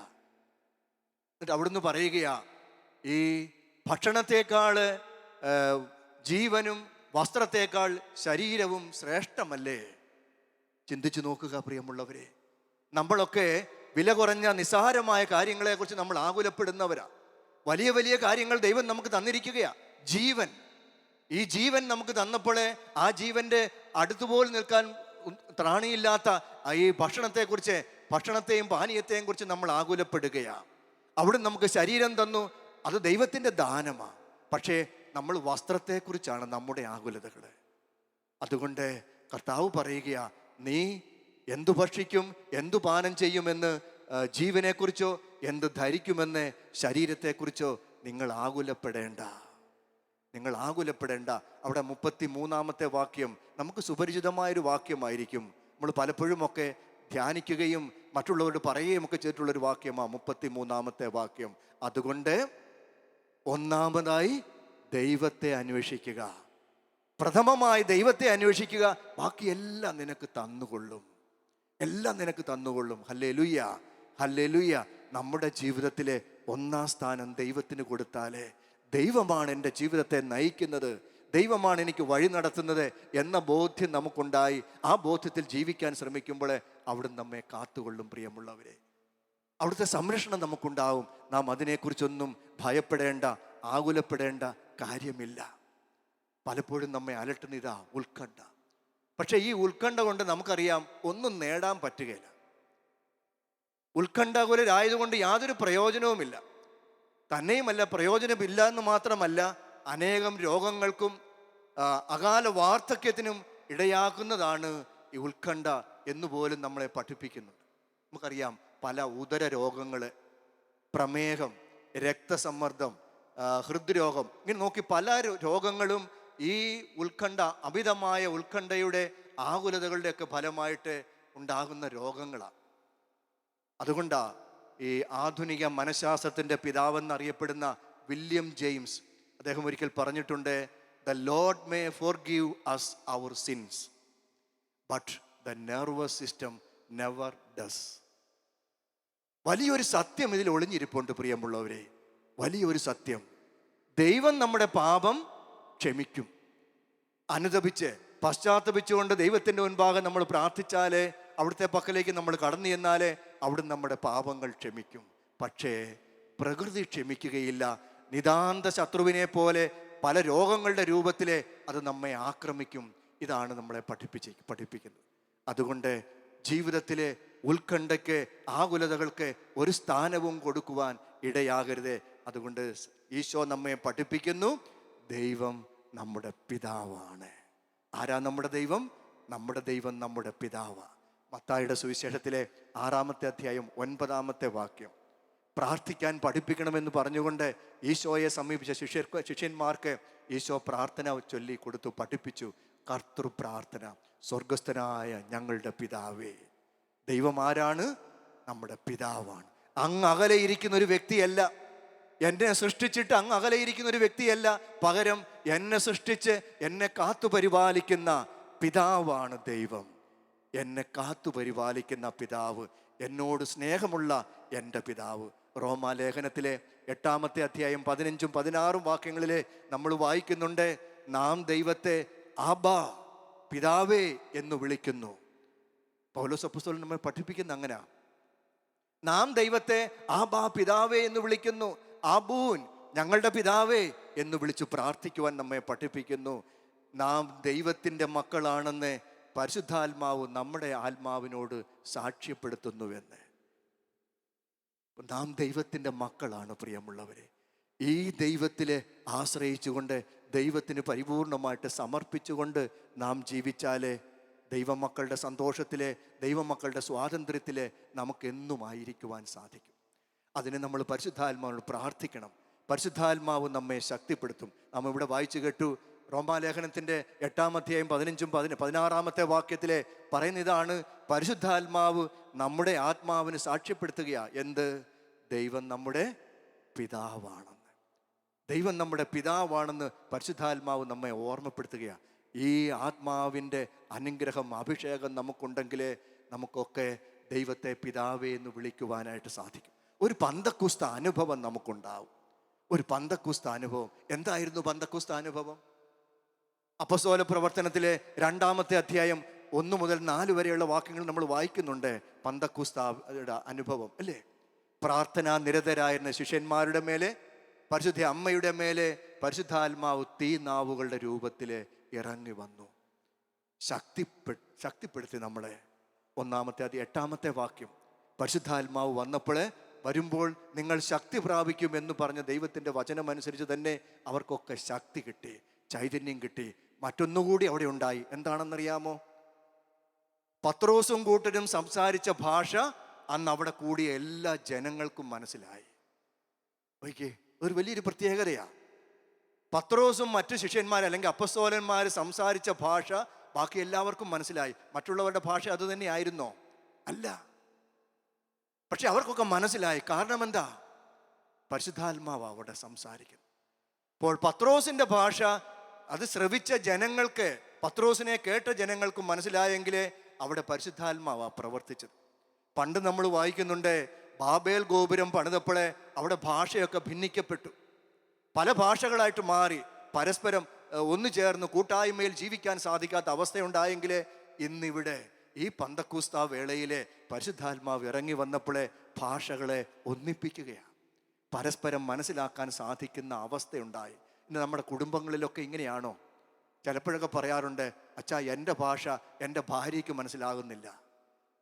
എന്നിട്ട് അവിടുന്ന് പറയുകയാ, ഈ ഭക്ഷണത്തെക്കാൾ ജീവനും വസ്ത്രത്തെക്കാൾ ശരീരവും ശ്രേഷ്ഠമല്ലേ? ചിന്തിച്ചു നോക്കുക പ്രിയമുള്ളവരെ. നമ്മളൊക്കെ വില കുറഞ്ഞ നിസ്സാരമായ കാര്യങ്ങളെക്കുറിച്ച് നമ്മൾ ആകുലപ്പെടുന്നവരാ. വലിയ വലിയ കാര്യങ്ങൾ ദൈവം നമുക്ക് തന്നിരിക്കുകയാ. ജീവൻ, ഈ ജീവൻ നമുക്ക് തന്നപ്പോൾ ആ ജീവന്റെ അടുത്തുപോലും നിൽക്കാൻ ത്രാണിയില്ലാത്ത ഈ ഭക്ഷണത്തെയും പാനീയത്തെയും കുറിച്ച് നമ്മൾ ആകുലപ്പെടുകയാ. അവിടെ നമുക്ക് ശരീരം തന്നു, അത് ദൈവത്തിൻ്റെ ദാനമാണ്. പക്ഷേ നമ്മൾ വസ്ത്രത്തെക്കുറിച്ചാണ് നമ്മുടെ ആകുലതകൾ. അതുകൊണ്ട് കർത്താവ് പറയുകയാ, നീ എന്തു ഭക്ഷിക്കും, എന്തു പാനം ചെയ്യുമെന്ന് ജീവനെക്കുറിച്ചോ എന്ത് ധരിക്കുമെന്ന് ശരീരത്തെക്കുറിച്ചോ നിങ്ങൾ ആകുലപ്പെടേണ്ട. അവിടെ 33-ാമത്തെ വാക്യം നമുക്ക് സുപരിചിതമായൊരു വാക്യമായിരിക്കും. നമ്മൾ പലപ്പോഴും ഒക്കെ ധ്യാനിക്കുകയും മറ്റുള്ളവരോട് പറയുകയും ഒക്കെ ചെയ്തിട്ടുള്ളൊരു വാക്യമാണ് 33-ാമത്തെ വാക്യം. അതുകൊണ്ട് ഒന്നാമതായി ദൈവത്തെ അന്വേഷിക്കുക, പ്രഥമമായി ദൈവത്തെ അന്വേഷിക്കുക, ബാക്കിയെല്ലാം നിനക്ക് തന്നുകൊള്ളും, എല്ലാം നിനക്ക് തന്നുകൊള്ളും. Hallelujah, hallelujah. നമ്മുടെ ജീവിതത്തിലെ 1-ാം സ്ഥാനം ദൈവത്തിന് കൊടുത്താലേ, ദൈവമാണ് എൻ്റെ ജീവിതത്തെ നയിക്കുന്നത്, ദൈവമാണ് എനിക്ക് വഴി നടത്തുന്നത് എന്ന ബോധ്യം നമുക്കുണ്ടായി ആ ബോധ്യത്തിൽ ജീവിക്കാൻ ശ്രമിക്കുമ്പോൾ അവിടുന്ന് നമ്മെ കാത്തുകൊള്ളും. പ്രിയമുള്ളവരെ, അവിടുത്തെ സംരക്ഷണം നമുക്കുണ്ടാവും. നാം അതിനെക്കുറിച്ചൊന്നും ഭയപ്പെടേണ്ട, ആകുലപ്പെടേണ്ട കാര്യമില്ല. പലപ്പോഴും നമ്മെ അലട്ടുന്നതാ ഉത്കണ്ഠ. പക്ഷെ ഈ ഉത്കണ്ഠ കൊണ്ട് നമുക്കറിയാം ഒന്നും നേടാൻ പറ്റുകയില്ല. ഉത്കണ്ഠാകുലരായതുകൊണ്ട് യാതൊരു പ്രയോജനവുമില്ല. തന്നെയുമല്ല, പ്രയോജനമില്ല എന്ന് മാത്രമല്ല, അനേകം രോഗങ്ങൾക്കും അകാല വാർദ്ധക്യത്തിനും ഇടയാക്കുന്നതാണ് ഈ ഉത്കണ്ഠ എന്നുപോലും നമ്മളെ പഠിപ്പിക്കുന്നുണ്ട്. നമുക്കറിയാം പല ഉദര രോഗങ്ങൾ, പ്രമേഹം, രക്തസമ്മർദ്ദം, ഹൃദ്രോഗം, ഇങ്ങനെ നോക്കി പല രോഗങ്ങളും ഈ ഉത്കണ്ഠ, അമിതമായ ഉത്കണ്ഠയുടെ ആകുലതകളുടെയൊക്കെ ഫലമായിട്ട് ഉണ്ടാകുന്ന രോഗങ്ങളാണ്. അതുകൊണ്ടാ ഈ ആധുനിക മനഃശാസ്ത്രത്തിൻ്റെ പിതാവെന്നറിയപ്പെടുന്ന വില്യം ജെയിംസ് അദ്ദേഹം ഒരിക്കൽ പറഞ്ഞിട്ടുണ്ട്, the Lord may forgive us our sins but the nervous system never does. വലിയൊരു സത്യം ഇതിൽ ഒളിഞ്ഞിരിപ്പുണ്ട് പ്രിയമുള്ളവരെ, വലിയൊരു സത്യം. ദൈവം നമ്മുടെ പാപം ക്ഷമിക്കും. അനുതപിച്ച് പശ്ചാത്തപിച്ചുകൊണ്ട് ദൈവത്തിൻ്റെ മുൻപാകെ നമ്മൾ പ്രാർത്ഥിച്ചാലേ, അവിടുത്തെ പക്കലേക്ക് നമ്മൾ കടന്നു ചെന്നാലേ അവിടുന്ന് നമ്മുടെ പാപങ്ങൾ ക്ഷമിക്കും. പക്ഷേ പ്രകൃതി ക്ഷമിക്കുകയില്ല. നിതാന്ത ശത്രുവിനെ പോലെ പല രോഗങ്ങളുടെ രൂപത്തിൽ അത് നമ്മെ ആക്രമിക്കും. ഇതാണ് നമ്മളെ പഠിപ്പിക്കുന്നത്. അതുകൊണ്ട് ജീവിതത്തിലെ ഉത്കണ്ഠയ്ക്ക്, ആകുലതകൾക്ക് ഒരു സ്ഥാനവും കൊടുക്കുവാൻ ഇടയാകരുത്. അതുകൊണ്ട് ഈശോ നമ്മെ പഠിപ്പിക്കുന്നു, ദൈവം നമ്മുടെ പിതാവാണ്. ആരാ നമ്മുടെ ദൈവം? നമ്മുടെ ദൈവം നമ്മുടെ പിതാവാണ്. മത്തായിയുടെ സുവിശേഷത്തിലെ 6-ാമത്തെ അധ്യായം 9-ാമത്തെ വാക്യം, പ്രാർത്ഥിക്കാൻ പഠിപ്പിക്കണമെന്ന് പറഞ്ഞുകൊണ്ട് ഈശോയെ സമീപിച്ച ശിഷ്യന്മാർക്ക് ഈശോ പ്രാർത്ഥന ചൊല്ലി കൊടുത്തു, പഠിപ്പിച്ചു. കർത്തൃ പ്രാർത്ഥന, സ്വർഗസ്ഥനായ ഞങ്ങളുടെ പിതാവേ. ദൈവം ആരാണ്? നമ്മുടെ പിതാവാണ്. അങ്ങ് അകലെ ഇരിക്കുന്ന ഒരു വ്യക്തിയല്ല. എന്നെ സൃഷ്ടിച്ചിട്ട് അങ്ങ് അകലെ ഇരിക്കുന്ന ഒരു വ്യക്തിയല്ല. പകരം എന്നെ സൃഷ്ടിച്ച് എന്നെ കാത്തു പരിപാലിക്കുന്ന പിതാവാണ് ദൈവം. എന്നെ കാത്തു പരിപാലിക്കുന്ന പിതാവ്, എന്നോട് സ്നേഹമുള്ള എൻ്റെ പിതാവ്. റോമാലേഖനത്തിലെ 8-ാമത്തെ അധ്യായം 15-ഉം 16-ഉം വാക്യങ്ങളിലെ നമ്മൾ വായിക്കുന്നുണ്ട്, നാം ദൈവത്തെ ആബാ, പിതാവേ എന്ന് വിളിക്കുന്നു. പൗലോസ് അപ്പോസ്തലൻ നമ്മെ പഠിപ്പിക്കുന്ന അങ്ങനെ, നാം ദൈവത്തെ ആബാ, പിതാവേ എന്ന് വിളിക്കുന്നു. ആബൂൻ, ഞങ്ങളുടെ പിതാവേ എന്ന് വിളിച്ച് പ്രാർത്ഥിക്കുവാൻ നമ്മെ പഠിപ്പിക്കുന്നു. നാം ദൈവത്തിൻ്റെ മക്കളാണെന്ന് പരിശുദ്ധാത്മാവ് നമ്മുടെ ആത്മാവിനോട് സാക്ഷ്യപ്പെടുത്തുന്നുവെന്ന്. നാം ദൈവത്തിൻ്റെ മക്കളാണ് പ്രിയമുള്ളവരെ. ഈ ദൈവത്തിലെ ആശ്രയിച്ചുകൊണ്ട്, ദൈവത്തിന് പരിപൂർണമായിട്ട് സമർപ്പിച്ചുകൊണ്ട് നാം ജീവിച്ചാലേ ദൈവമക്കളുടെ സന്തോഷത്തിലെ, ദൈവമക്കളുടെ സ്വാതന്ത്ര്യത്തിലെ നമുക്കെന്നും ആയിരിക്കുവാൻ സാധിക്കും. അതിന് നമ്മൾ പരിശുദ്ധാത്മാവിനോട് പ്രാർത്ഥിക്കണം. പരിശുദ്ധാത്മാവ് നമ്മെ ശക്തിപ്പെടുത്തും. നാം ഇവിടെ വായിച്ചു കേട്ടു, റോമാലേഖനത്തിൻ്റെ 8-ാം അധ്യായം 15-ഉം 16-ാമത്തെ വാക്യത്തിലെ പറയുന്ന ഇതാണ്, പരിശുദ്ധാത്മാവ് നമ്മുടെ ആത്മാവിന് സാക്ഷ്യപ്പെടുത്തുകയാ. എന്ത്? ദൈവം നമ്മുടെ പിതാവാണെന്ന്. ദൈവം നമ്മുടെ പിതാവാണെന്ന് പരിശുദ്ധാത്മാവ് നമ്മെ ഓർമ്മപ്പെടുത്തുകയാണ്. ഈ ആത്മാവിൻ്റെ അനുഗ്രഹം, അഭിഷേകം നമുക്കുണ്ടെങ്കിലേ നമുക്കൊക്കെ ദൈവത്തെ പിതാവേ എന്ന് വിളിക്കുവാനായിട്ട് സാധിക്കും. ഒരു പന്തക്കുസ്ത അനുഭവം നമുക്കുണ്ടാവും. ഒരു പന്തക്കുസ്ത അനുഭവം. എന്തായിരുന്നു പന്തക്കുസ്ത അനുഭവം? അപ്പോസ്തല പ്രവർത്തനത്തിലെ 2-ാമത്തെ അധ്യായം 1 മുതൽ 4 വരെയുള്ള വാക്യങ്ങൾ നമ്മൾ വായിക്കുന്നുണ്ട്. പന്തക്കുസ്തയുടെ അനുഭവം അല്ലേ? പ്രാർത്ഥനാ നിരതരായിരുന്ന ശിഷ്യന്മാരുടെ മേലെ, പരിശുദ്ധ അമ്മയുടെ മേലെ പരിശുദ്ധാത്മാവ് തീനാവുകളുടെ രൂപത്തിൽ ഇറങ്ങി വന്നു. ശക്തിപ്പെടുത്തി നമ്മളെ. 1-ാമത്തെ അധ്യായം 8-ാമത്തെ വാക്യം, പരിശുദ്ധാത്മാവ് വരുമ്പോൾ നിങ്ങൾ ശക്തി പ്രാപിക്കും എന്ന് പറഞ്ഞ ദൈവത്തിൻ്റെ വചനമനുസരിച്ച് തന്നെ അവർക്കൊക്കെ ശക്തി കിട്ടി, ചൈതന്യം കിട്ടി. മറ്റൊന്നുകൂടി അവിടെ ഉണ്ടായി. എന്താണെന്നറിയാമോ? പത്രോസും കൂട്ടരും സംസാരിച്ച ഭാഷ അന്ന് അവിടെ കൂടിയ എല്ലാ ജനങ്ങൾക്കും മനസ്സിലായി. ഒരു വലിയൊരു പ്രത്യേകതയാണ്. പത്രോസും മറ്റു ശിഷ്യന്മാർ അല്ലെങ്കിൽ അപ്പസ്തോലന്മാർ സംസാരിച്ച ഭാഷ ബാക്കി എല്ലാവർക്കും മനസ്സിലായി. മറ്റുള്ളവരുടെ ഭാഷ അത് തന്നെയായിരുന്നോ? അല്ല. പക്ഷെ അവർക്കൊക്കെ മനസ്സിലായി. കാരണം എന്താ? പരിശുദ്ധാത്മാവ് അവിടെ സംസാരിക്കുന്നു. അപ്പോൾ പത്രോസിന്റെ ഭാഷ അത് ശ്രവിച്ച ജനങ്ങൾക്ക്, പത്രോസിനെ കേട്ട ജനങ്ങൾക്കും മനസ്സിലായെങ്കിലേ അവിടെ പരിശുദ്ധാത്മാവാ പ്രവർത്തിച്ചത്. പണ്ട് നമ്മൾ വായിക്കുന്നുണ്ട്, ബാബേൽ ഗോപുരം പണിതപ്പോഴേ അവിടെ ഭാഷയൊക്കെ ഭിന്നിക്കപ്പെട്ടു, പല ഭാഷകളായിട്ട് മാറി. പരസ്പരം ഒന്നു ചേർന്ന് കൂട്ടായ്മയിൽ ജീവിക്കാൻ സാധിക്കാത്ത അവസ്ഥയുണ്ടായെങ്കിലേ ഇന്നിവിടെ ഈ പന്തക്കുസ്ത വേളയിലെ പരിശുദ്ധാത്മാവ് ഇറങ്ങി വന്നപ്പോഴേ ഭാഷകളെ ഒന്നിപ്പിക്കുകയാണ്, പരസ്പരം മനസ്സിലാക്കാൻ സാധിക്കുന്ന അവസ്ഥയുണ്ടായി. ഇന്ന് നമ്മുടെ കുടുംബങ്ങളിലൊക്കെ ഇങ്ങനെയാണോ? ചിലപ്പോഴൊക്കെ പറയാറുണ്ട്, അച്ഛാ എൻ്റെ ഭാഷ എൻ്റെ ഭാര്യയ്ക്ക് മനസ്സിലാകുന്നില്ല.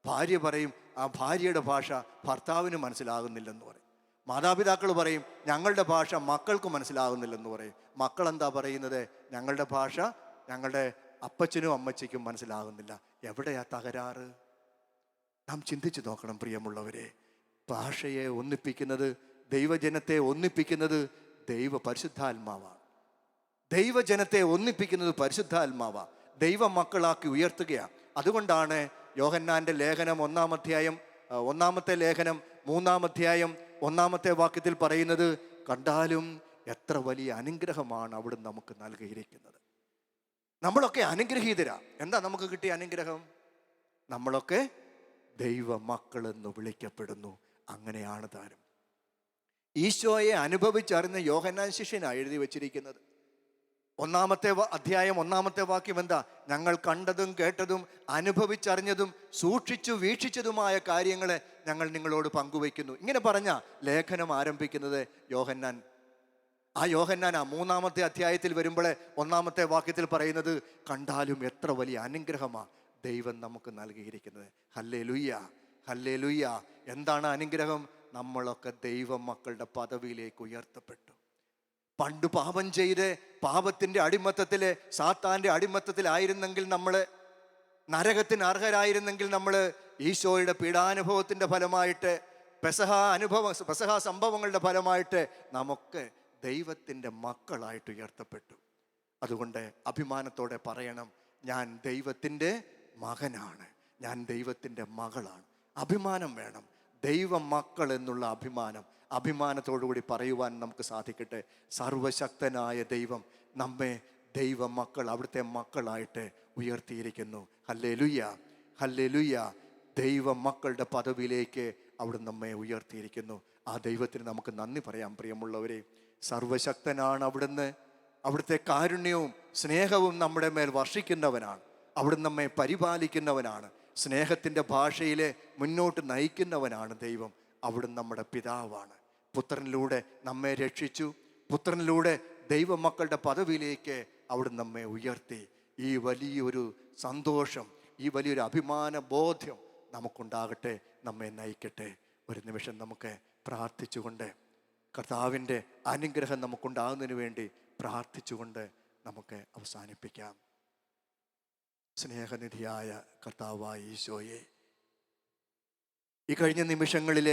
ഭാര്യ പറയും ആ ഭാര്യയുടെ ഭാഷ ഭർത്താവിന് മനസ്സിലാകുന്നില്ലെന്ന് പറയും. മാതാപിതാക്കൾ പറയും ഞങ്ങളുടെ ഭാഷ മക്കൾക്ക് മനസ്സിലാകുന്നില്ലെന്ന് പറയും. മക്കൾ എന്താ പറയുന്നത്? ഞങ്ങളുടെ ഭാഷ ഞങ്ങളുടെ അപ്പച്ചനും അമ്മച്ചിക്കും മനസ്സിലാകുന്നില്ല. എവിടെയാ തകരാറ്? നാം ചിന്തിച്ചു നോക്കണം പ്രിയമുള്ളവരെ. ഭാഷയെ ഒന്നിപ്പിക്കുന്നത്, ദൈവജനത്തെ ഒന്നിപ്പിക്കുന്നത് പരിശുദ്ധാത്മാവാണ്. ദൈവജനത്തെ ഒന്നിപ്പിക്കുന്നത് പരിശുദ്ധാത്മാവാണ്. ദൈവ മക്കളാക്കി ഉയർത്തുകയാണ്. അതുകൊണ്ടാണ് യോഹന്നാന്റെ ലേഖനം 1-ാമത്തെ ലേഖനം 3-ാം അധ്യായം 1-ാമത്തെ വാക്യത്തിൽ പറയുന്നത്, കണ്ടാലും എത്ര വലിയ അനുഗ്രഹമാണ് അവിടെ നമുക്ക് നൽകിയിരിക്കുന്നത്. നമ്മളൊക്കെ അനുഗ്രഹീതരാ. എന്താ നമുക്ക് കിട്ടിയ അനുഗ്രഹം? നമ്മളൊക്കെ ദൈവ മക്കളെന്ന് വിളിക്കപ്പെടുന്നു. അങ്ങനെയാണ് താനും. ഈശോയെ അനുഭവിച്ചറിഞ്ഞ യോഹന്നാൻ ശിഷ്യനാണ് എഴുതി വച്ചിരിക്കുന്നത്. 1-ാമത്തെ അധ്യായം 1-ാമത്തെ വാക്യം എന്താ? ഞങ്ങൾ കണ്ടതും കേട്ടതും അനുഭവിച്ചറിഞ്ഞതും സൂക്ഷിച്ചു വീക്ഷിച്ചതുമായ കാര്യങ്ങളെ ഞങ്ങൾ നിങ്ങളോട് പങ്കുവയ്ക്കുന്നു. ഇങ്ങനെ പറഞ്ഞ ലേഖനം ആരംഭിക്കുന്നത് യോഹന്നാൻ. ആ യോഹന്നാൻ 3-ാമത്തെ അധ്യായത്തിൽ വരുമ്പോഴേ 1-ാമത്തെ വാക്യത്തിൽ പറയുന്നത്, കണ്ടാലും എത്ര വലിയ അനുഗ്രഹമാണ് ദൈവം നമുക്ക് നൽകിയിരിക്കുന്നത്. Hallelujah, hallelujah. എന്താണ് അനുഗ്രഹം? നമ്മളൊക്കെ ദൈവ മക്കളുടെ പദവിയിലേക്ക് ഉയർത്തപ്പെട്ടു. പണ്ട് പാപം ചെയ്ത് പാപത്തിൻ്റെ അടിമത്തത്തില്, സാത്താൻ്റെ അടിമത്തത്തിലായിരുന്നെങ്കിൽ നമ്മൾ, നരകത്തിന് അർഹരായിരുന്നെങ്കിൽ നമ്മൾ ഈശോയുടെ പീഡാനുഭവത്തിൻ്റെ ഫലമായിട്ട്, പെസഹ സംഭവങ്ങളുടെ ഫലമായിട്ട് നമുക്ക് ദൈവത്തിൻ്റെ മക്കളായിട്ട് ഉയർത്തപ്പെട്ടു. അതുകൊണ്ട് അഭിമാനത്തോടെ പറയണം, ഞാൻ ദൈവത്തിൻ്റെ മകനാണ്, ഞാൻ ദൈവത്തിൻ്റെ മകളാണ്. അഭിമാനം വേണം. ദൈവ മക്കൾ എന്നുള്ള അഭിമാനത്തോടുകൂടി പറയുവാൻ നമുക്ക് സാധിക്കട്ടെ. സർവശക്തനായ ദൈവം നമ്മെ ദൈവ മക്കൾ, അവിടുത്തെ മക്കളായിട്ട് ഉയർത്തിയിരിക്കുന്നു. Hallelujah, hallelujah. ദൈവ മക്കളുടെ പദവിയിലേക്ക് അവിടുന്ന് നമ്മെ ഉയർത്തിയിരിക്കുന്നു. ആ ദൈവത്തിന് നമുക്ക് നന്ദി പറയാം. പ്രിയമുള്ളവരെ, സർവശക്തനാണ് അവിടുന്ന്. അവിടുത്തെ കാരുണ്യവും സ്നേഹവും നമ്മുടെ മേൽ വർഷിക്കുന്നവനാണ്. അവിടുന്ന് നമ്മെ പരിപാലിക്കുന്നവനാണ്. സ്നേഹത്തിൻ്റെ ഭാഷയിലെ മുന്നോട്ട് നയിക്കുന്നവനാണ് ദൈവം. അവിടുന്ന് നമ്മുടെ പിതാവാണ്. പുത്രനിലൂടെ നമ്മെ രക്ഷിച്ചു. പുത്രനിലൂടെ ദൈവമക്കളുടെ പദവിയിലേക്ക് അവിടുന്ന് നമ്മെ ഉയർത്തി. ഈ വലിയൊരു സന്തോഷം, ഈ വലിയൊരു അഭിമാന ബോധ്യം നമുക്കുണ്ടാകട്ടെ, നമ്മെ നയിക്കട്ടെ. ഒരു നിമിഷം നമുക്ക് പ്രാർത്ഥിച്ചുകൊണ്ട്, കർത്താവിൻ്റെ അനുഗ്രഹം നമുക്കുണ്ടാകുന്നതിന് വേണ്ടി പ്രാർത്ഥിച്ചുകൊണ്ട് നമുക്ക് അവസാനിപ്പിക്കാം. സ്നേഹനിധിയായ കർത്താവായ ഈശോയെ, ഈ കഴിഞ്ഞ നിമിഷങ്ങളിൽ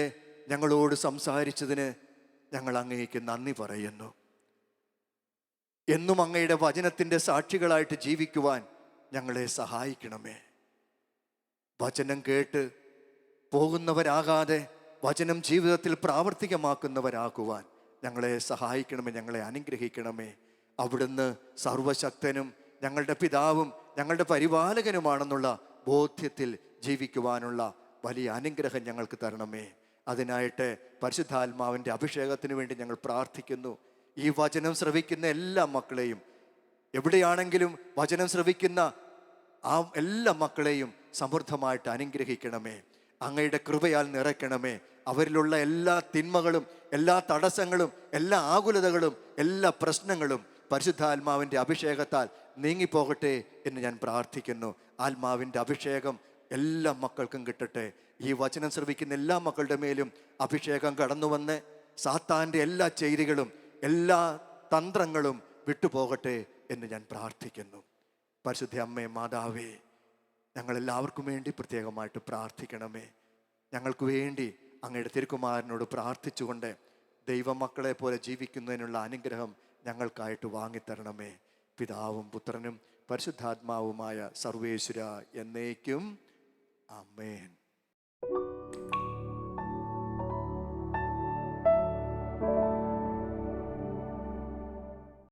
ഞങ്ങളോട് സംസാരിച്ചതിന് ഞങ്ങൾ അങ്ങേക്ക് നന്ദി പറയുന്നു. എന്നും അങ്ങയുടെ വചനത്തിൻ്റെ സാക്ഷികളായിട്ട് ജീവിക്കുവാൻ ഞങ്ങളെ സഹായിക്കണമേ. വചനം കേട്ട് പോകുന്നവരാകാതെ വചനം ജീവിതത്തിൽ പ്രാവർത്തികമാക്കുന്നവരാകുവാൻ ഞങ്ങളെ സഹായിക്കണമേ, ഞങ്ങളെ അനുഗ്രഹിക്കണമേ. അവിടുന്ന് സർവശക്തനും ഞങ്ങളുടെ പിതാവും ഞങ്ങളുടെ പരിപാലകനുമാണെന്നുള്ള ബോധ്യത്തിൽ ജീവിക്കുവാനുള്ള വലിയ അനുഗ്രഹം ഞങ്ങൾക്ക് തരണമേ. അതിനായിട്ട് പരിശുദ്ധാത്മാവിൻ്റെ അഭിഷേകത്തിന് വേണ്ടി ഞങ്ങൾ പ്രാർത്ഥിക്കുന്നു. ഈ വചനം ശ്രവിക്കുന്ന എല്ലാ മക്കളെയും, എവിടെയാണെങ്കിലും വചനം ശ്രവിക്കുന്ന ആ എല്ലാ മക്കളെയും സമൃദ്ധമായിട്ട് അനുഗ്രഹിക്കണമേ. അങ്ങയുടെ കൃപയാൽ നിറയ്ക്കണമേ. അവരിലുള്ള എല്ലാ തിന്മകളും, എല്ലാ തടസ്സങ്ങളും, എല്ലാ ആകുലതകളും, എല്ലാ പ്രശ്നങ്ങളും പരിശുദ്ധാത്മാവിൻ്റെ അഭിഷേകത്താൽ നീങ്ങിപ്പോകട്ടെ എന്ന് ഞാൻ പ്രാർത്ഥിക്കുന്നു. ആത്മാവിൻ്റെ അഭിഷേകം എല്ലാ മക്കൾക്കും കിട്ടട്ടെ. ഈ വചനം ശ്രവിക്കുന്ന എല്ലാ മക്കളുടെ മേലും അഭിഷേകം കടന്നു വന്ന് സാത്താൻ്റെ എല്ലാ ചെയ്തികളും എല്ലാ തന്ത്രങ്ങളും വിട്ടുപോകട്ടെ എന്ന് ഞാൻ പ്രാർത്ഥിക്കുന്നു. പരിശുദ്ധ അമ്മേ, മാതാവേ, ഞങ്ങളെല്ലാവർക്കും വേണ്ടി പ്രത്യേകമായിട്ട് പ്രാർത്ഥിക്കണമേ. ഞങ്ങൾക്ക് വേണ്ടി അങ്ങയുടെ തിരുക്കുമാരനോട് പ്രാർത്ഥിച്ചുകൊണ്ട് ദൈവമക്കളെ പോലെ ജീവിക്കുന്നതിനുള്ള അനുഗ്രഹം ഞങ്ങൾക്കായിട്ട് വാങ്ങിത്തരണമേ. പിതാവും പുത്രനും പരിശുദ്ധാത്മാവുമായ സർവേശ്വര എന്നേക്കും ആമേൻ.